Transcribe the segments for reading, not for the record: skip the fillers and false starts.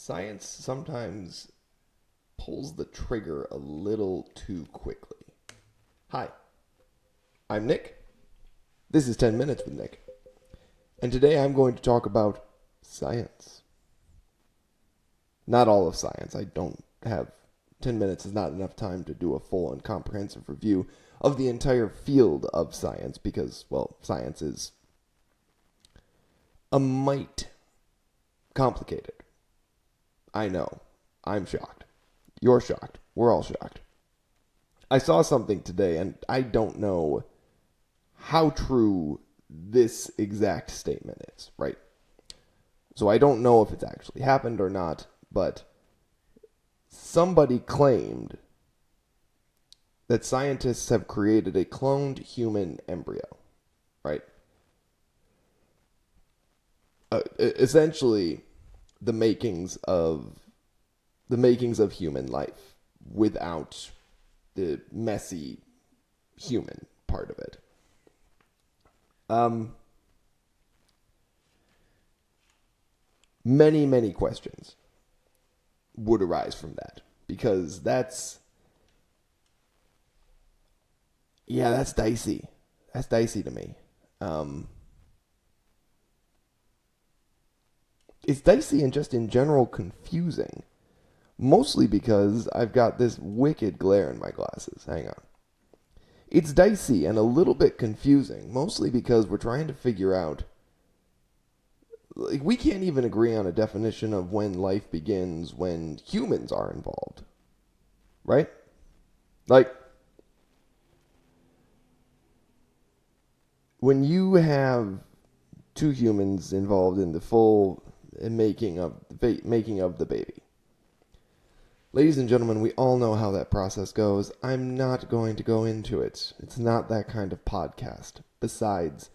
Science sometimes pulls the trigger a little too quickly. Hi, I'm Nick. This is 10 Minutes with Nick. And today I'm going to talk about science. Not all of science. I don't have 10 minutes is not enough time to do a full and comprehensive review of the entire field of science because, well, science is a mite complicated. I know. I'm shocked. You're shocked. We're all shocked. I saw something today, and I don't know how true this exact statement is, right? So I don't know if it's actually happened or not, but somebody claimed that scientists have created a cloned human embryo, right? Essentially, the makings of human life without the messy human part of it. Many questions would arise from that because that's dicey. That's dicey to me. It's dicey and just in general confusing. Mostly because I've got this wicked glare in my glasses. Hang on. It's dicey and a little bit confusing, mostly because we're trying to figure out... we can't even agree on a definition of when life begins when humans are involved. Right? When you have two humans involved in the full making of the baby. Ladies and gentlemen, we all know how that process goes. I'm not going to go into it. It's not that kind of podcast. Besides,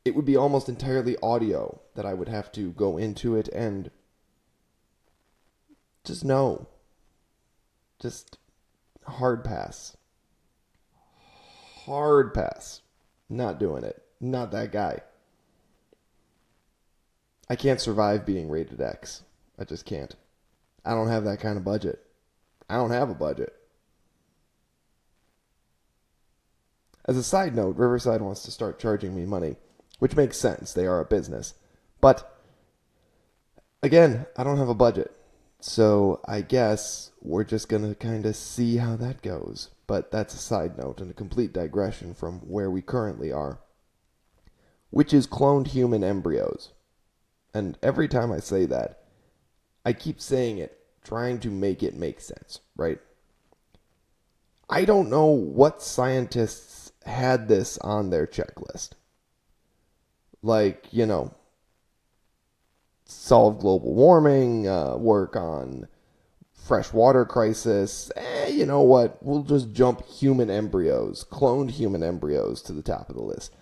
it would be almost entirely audio that I would have to go into it and just no. Just hard pass. Hard pass. Not doing it. Not that guy. I can't survive being rated X. I just can't. I don't have that kind of budget. I don't have a budget. As a side note, Riverside wants to start charging me money, which makes sense. They are a business. But, again, I don't have a budget. So I guess we're just going to kind of see how that goes. But that's a side note and a complete digression from where we currently are, which is cloned human embryos. And every time I say that, I keep saying it, trying to make it make sense, right? I don't know what scientists had this on their checklist. Solve global warming, work on freshwater crisis. You know what? We'll just jump human embryos, cloned human embryos to the top of the list.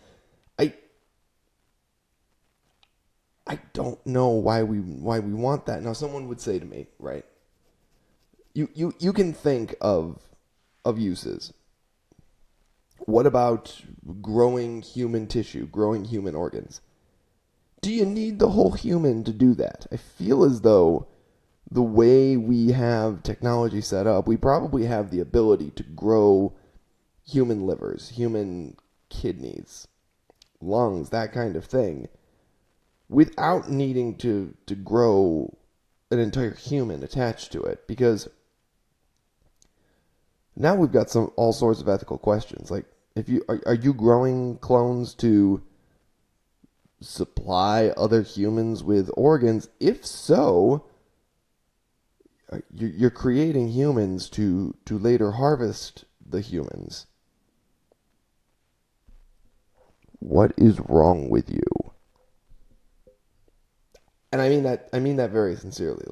I don't know why we want that. Now, someone would say to me, right? You can think of uses. What about growing human tissue, growing human organs? Do you need the whole human to do that? I feel as though the way we have technology set up, we probably have the ability to grow human livers, human kidneys, lungs, that kind of thing, without needing to grow an entire human attached to it. Because now we've got all sorts of ethical questions. Like, if you are you growing clones to supply other humans with organs? If so, you're creating humans to later harvest the humans. What is wrong with you? And I mean that very sincerely.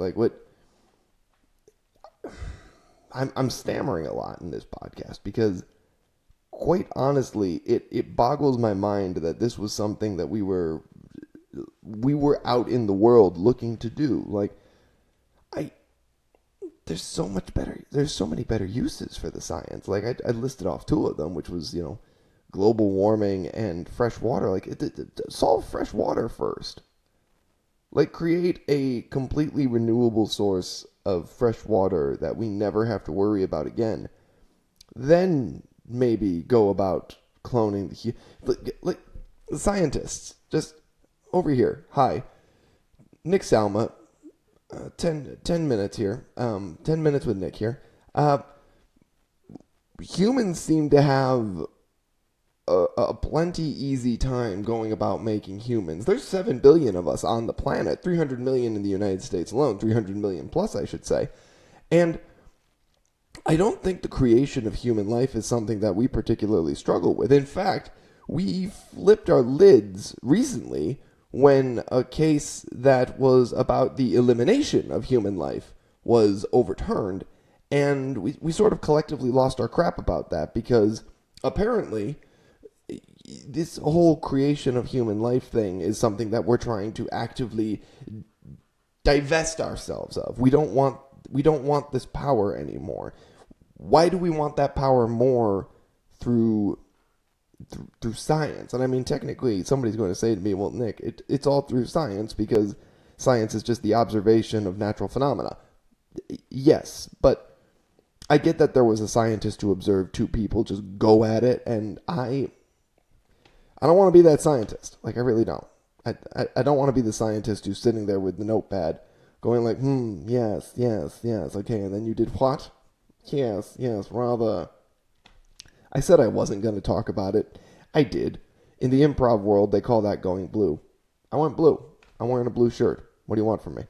I'm stammering a lot in this podcast because, quite honestly, it boggles my mind that this was something that we were out in the world looking to do. There's so many better uses for the science. I listed off two of them, which was, global warming and fresh water. Solve fresh water first. Like, create a completely renewable source of fresh water that we never have to worry about again. Then maybe go about cloning like the scientists. Just over here. Hi, Nick Salma. 10 minutes here. 10 minutes with Nick here. Humans seem to have a plenty easy time going about making humans. There's 7 billion of us on the planet, 300 million in the United States alone, 300 million plus, I should say. And I don't think the creation of human life is something that we particularly struggle with. In fact, we flipped our lids recently when a case that was about the elimination of human life was overturned. And we sort of collectively lost our crap about that because apparently this whole creation of human life thing is something that we're trying to actively divest ourselves of. We don't want this power anymore. Why do we want that power more through science? And I mean, technically, somebody's going to say to me, well, Nick, it's all through science because science is just the observation of natural phenomena. Yes, but I get that there was a scientist who observed two people just go at it, and I don't want to be that scientist. Like, I really don't. I don't want to be the scientist who's sitting there with the notepad going like, yes, yes, yes, okay, and then you did what? Yes, yes, rather. I said I wasn't going to talk about it. I did. In the improv world, they call that going blue. I went blue. I'm wearing a blue shirt. What do you want from me?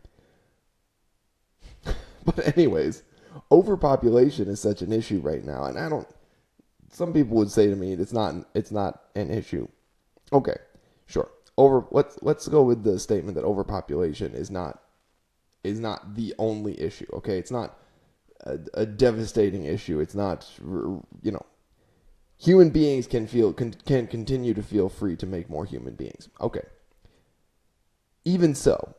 But anyways, overpopulation is such an issue right now, and I don't. Some people would say to me, it's not an issue. Okay, sure. Let's go with the statement that overpopulation is not the only issue. Okay, it's not a devastating issue. It's not, human beings can continue to feel free to make more human beings. Okay. Even so,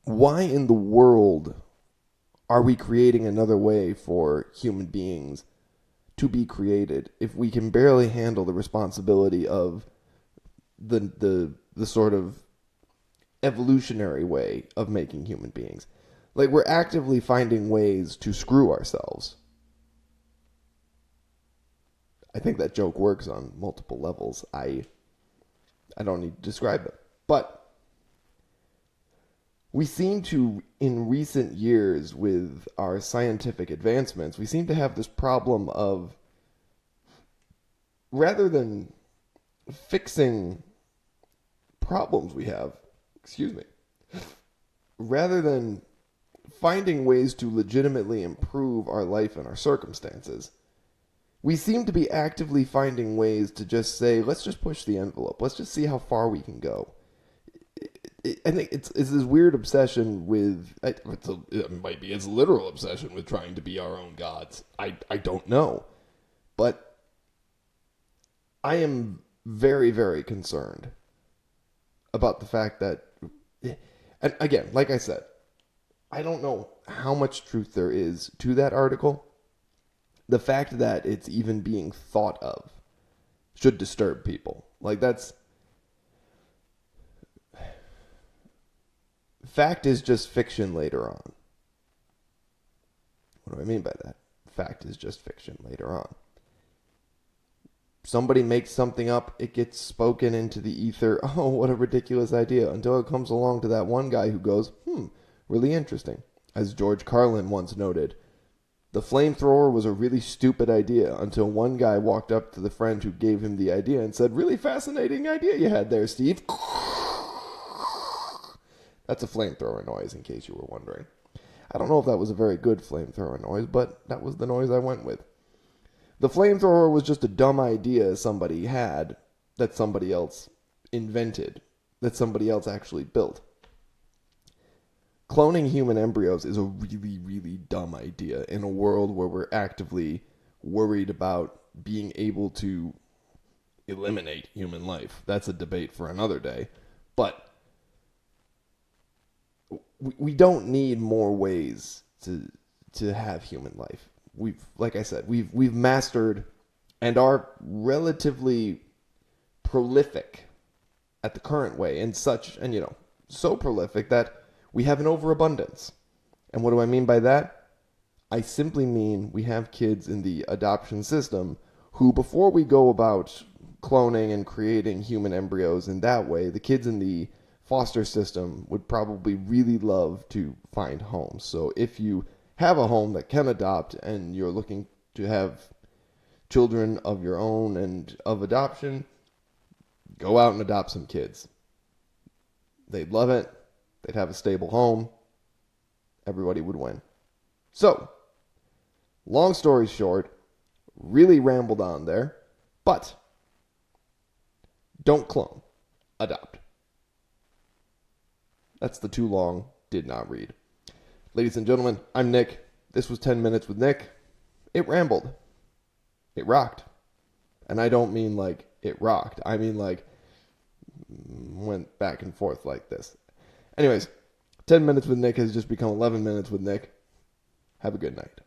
why in the world are we creating another way for human beings to be created if we can barely handle the responsibility of the sort of evolutionary way of making human beings? Like, we're actively finding ways to screw ourselves. I think that joke works on multiple levels. I don't need to describe them. But we seem to, in recent years, with our scientific advancements, we seem to have this problem of, rather than fixing problems we have, rather than finding ways to legitimately improve our life and our circumstances, we seem to be actively finding ways to just say, let's just push the envelope. Let's just see how far we can go. I think it's this weird obsession with, it might be its literal obsession with trying to be our own gods. I don't know. But I am very, very concerned about the fact that, and again, like I said, I don't know how much truth there is to that article. The fact that it's even being thought of should disturb people. Like, that's... Fact is just fiction later on. What do I mean by that? Fact is just fiction later on. Somebody makes something up, it gets spoken into the ether. Oh, what a ridiculous idea. Until it comes along to that one guy who goes, really interesting. As George Carlin once noted, the flamethrower was a really stupid idea until one guy walked up to the friend who gave him the idea and said, really fascinating idea you had there, Steve. That's a flamethrower noise, in case you were wondering. I don't know if that was a very good flamethrower noise, but that was the noise I went with. The flamethrower was just a dumb idea somebody had that somebody else invented, that somebody else actually built. Cloning human embryos is a really, really dumb idea in a world where we're actively worried about being able to eliminate human life. That's a debate for another day. But we don't need more ways to have human life. Like I said, we've mastered and are relatively prolific at the current way and such, and so prolific that we have an overabundance. And what do I mean by that? I simply mean we have kids in the adoption system who, before we go about cloning and creating human embryos in that way, the kids in the foster system would probably really love to find homes. So if you have a home that can adopt and you're looking to have children of your own and of adoption, go out and adopt some kids. They'd love it. They'd have a stable home. Everybody would win. So, long story short, really rambled on there, but don't clone, adopt. That's the too long, did not read. Ladies and gentlemen, I'm Nick. This was 10 Minutes with Nick. It rambled. It rocked. And I don't mean like it rocked. I mean like went back and forth like this. Anyways, 10 Minutes with Nick has just become 11 Minutes with Nick. Have a good night.